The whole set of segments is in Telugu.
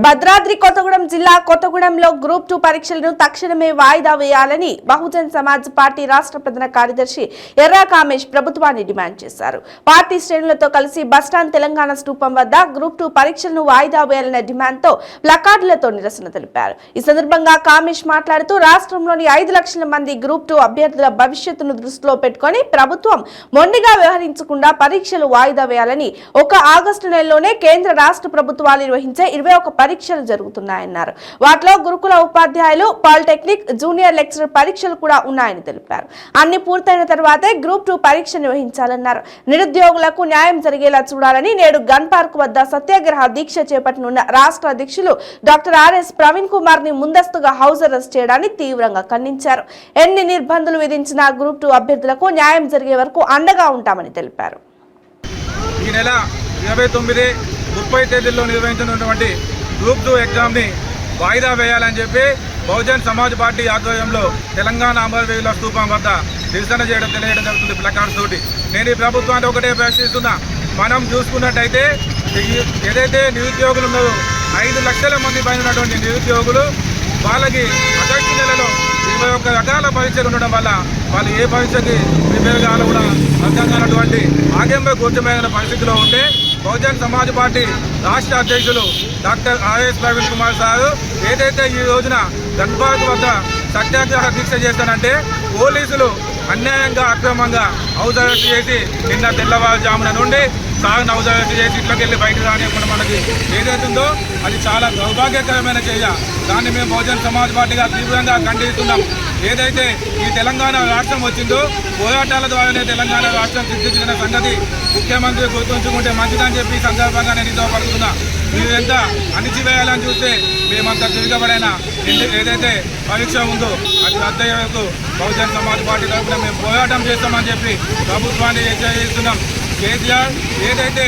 భద్రాద్రి కొత్తగూడెం జిల్లా కొత్తగూడెంలో గ్రూప్ 2 పరీక్షలను తక్షణమే వాయిదా వేయాలని బహుజన్ సమాజ్ పార్టీ రాష్ట్ర ప్రధాన కార్యదర్శి ఎర్రా కామేష్ ప్రభుత్వాన్ని డిమాండ్ చేశారు. పార్టీ శ్రేణులతో కలిసి బస్టాండ్ తెలంగాణ స్తూపం వద్ద గ్రూప్ 2 పరీక్షలను వాయిదా వేయాలనే డిమాండ్తో ప్లకార్డులతో నిరసన తెలిపారు. ఈ సందర్భంగా కామేష్ మాట్లాడుతూ రాష్ట్రంలోని 5 లక్షల మంది గ్రూప్ 2 అభ్యర్థుల భవిష్యత్తును దృష్టిలో పెట్టుకుని ప్రభుత్వం మొండిగా వ్యవహరించకుండా పరీక్షలు వాయిదా వేయాలని ఆగస్టు నెలలోనే కేంద్ర రాష్ట్ర ప్రభుత్వాలు నిర్వహించే 21 పరీక్షలు జరుగుతున్నాయన్నారు. వాటిలో గురుకుల ఉపాధ్యాయులు, పాలిటెక్నిక్, జూనియర్ లెక్చరర్ పరీక్షలు కూడా ఉన్నాయని తెలిపారు. అన్ని పూర్తయిన తర్వాతే గ్రూప్ 2 పరీక్ష నిర్వహించాలన్నారు. నిరుద్యోగులకు న్యాయం జరిగేలా చూడాలని నేడు గన్ పార్క్ వద్ద సత్యాగ్రహ దీక్ష చేపట్టనున్న రాష్ట్ర అధ్యక్షులు డాక్టర్ ఆర్ఎస్ ప్రవీణ్ కుమార్ ని ముందస్తుగా హౌస్ అరెస్ట్ చేయడాన్ని తీవ్రంగా ఖండించారు. ఎన్ని నిర్బంధాలు విధించినా గ్రూప్ 2 అభ్యర్థులకు న్యాయం జరిగే వరకు అండగా ఉంటామని తెలిపారు. ఈ నెల 29, 30 తేదీల్లో నిర్వహించనున్నటువంటి గ్రూప్ 2 ఎగ్జామ్ని వాయిదా వేయాలని చెప్పి బహుజన్ సమాజ్ పార్టీ ఆధ్వర్యంలో తెలంగాణ అమరవీరుల స్తూపం వద్ద నిరసన తెలియడం జరుగుతుంది ప్లకార్డ్స్ తోటి. నేను ఈ ప్రభుత్వాన్ని ఒకటే ప్రశ్నిస్తున్నా, మనం చూసుకున్నట్టయితే ఏదైతే నిరుద్యోగులు ఉన్నారో 5 లక్షల మంది పైన ఉన్నటువంటి నిరుద్యోగులు వాళ్ళకి ఆగస్టు నెలలో 21 రకాల పరీక్షలు ఉండడం వల్ల వాళ్ళు ఏ పరీక్షకి ప్రిపేర్ కావాలో కూడా అర్థం కానటువంటి ఆగంలో కూర్చోమైన పరిస్థితిలో ఉంటే బహుజన్ సమాజ్ పార్టీ రాష్ట్ర అధ్యక్షులు doctor RS Praveen Kumar sir ఏదైతే ఈ రోజున గన్ పార్క్ వద్ద సత్యాగ్రహ దీక్ష చేస్తానంటే పోలీసులు అన్యాయంగా అక్రమంగా హౌస్ అరెస్ట్ చేసి నిన్న తెల్లవారుజామున నుండి సాగును హౌస్ అరెస్ట్ చేసి ఇట్లోకి వెళ్ళి బయటకు రానివ్వకుండా మనకి ఏదైతుందో అది చాలా దౌర్భాగ్యకరమైన చర్య. దాన్ని మేము బహుజన్ సమాజ్ పార్టీగా తీవ్రంగా ఖండిస్తున్నాం. ఏదైతే ఈ తెలంగాణ రాష్ట్రం వచ్చిందో పోరాటాల ద్వారానే తెలంగాణ రాష్ట్రం సిద్ధించిన సంగతి ముఖ్యమంత్రి గుర్తుంచుకుంటే మంచిదని చెప్పి సందర్భంగా నేను ఇంతో పడుతున్నా. మీరు ఎంత అణిచివేయాలని చూస్తే మేమంతా తిరగబడైనా ఏదైతే పరీక్ష ఉందో అది రద్దయ్యేందుకు బహుజన్ సమాజ్ పార్టీ తరఫున మేము పోరాటం చేస్తామని చెప్పి ప్రభుత్వాన్ని హెచ్చరిస్తున్నాం. కేసీఆర్ ఏదైతే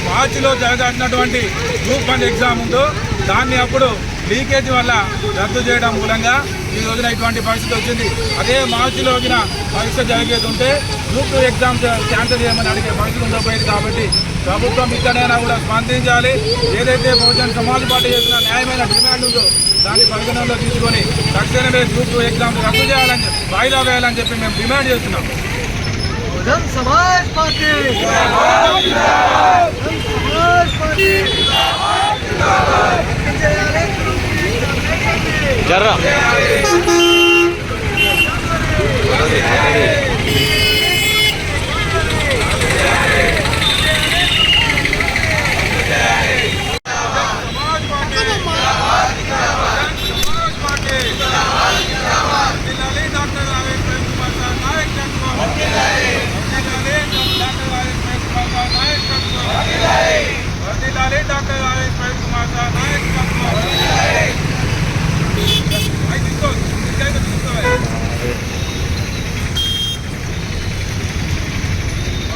మార్చిలో జరగాల్సినటువంటి గ్రూప్ 1 ఎగ్జామ్ ఉందో దాన్ని అప్పుడు లీకేజ్ వల్ల రద్దు చేయడం మూలంగా ఈ రోజున ఇటువంటి పరిస్థితి వచ్చింది. అదే మార్చిలో వచ్చిన పరీక్ష జరిగేది ఉంటే గ్రూప్ 2 ఎగ్జామ్ క్యాన్సిల్ చేయమని అడిగే పరిస్థితి ఉండబోయేది. కాబట్టి ప్రభుత్వం ఇక్కడైనా కూడా స్పందించాలి. ఏదైతే బహుజన్ సమాజ్ పార్టీ చేసిన న్యాయమైన డిమాండ్ ఉందో దాన్ని పరిగణనలో తీసుకొని తక్షణమే గ్రూప్ 2 ఎగ్జామ్ రద్దు చేయాలని వాయిదా వేయాలని చెప్పి మేము డిమాండ్ చేస్తున్నాం. బహుజన్ సమాజ్ పార్టీ జర్రా doctor RS Praveen Kumar sir నాయకత్వం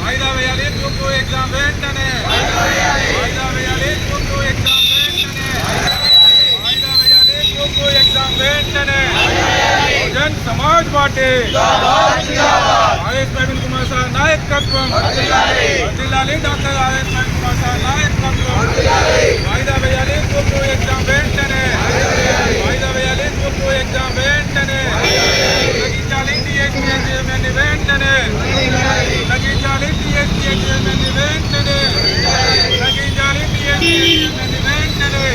వాయిదా వేయాలి గ్రూప్ 2 ఎగ్జామ్ వెంటనే, వాయిదా వేయాలి గ్రూప్ 2 ఎగ్జామ్ వెంటనే, వాయిదా వేయాలి గ్రూప్ 2 ఎగ్జామ్ వెంటనే. Bahujan Samaj party RS Praveen Kumar sir నాయకత్వం వర్ధిల్లాలి. Doctor RS Praveen Kumar sir నాయకత్వం వాయిదా వేయాలి గ్రూప్ 2 ఎగ్జామ్ వెంటనే, వాయిదా వేయాలి గ్రూప్ 2 ఎగ్జామ్ వెంటనే. తగ్గించాలి టీఎస్పీ చైర్మన్ వెంటనే, తగ్గించాలి టీఎస్పీ చైర్మన్ వెంటనే, తగ్గించాలి టీఎస్పీ చైర్మన్ వెంటనే.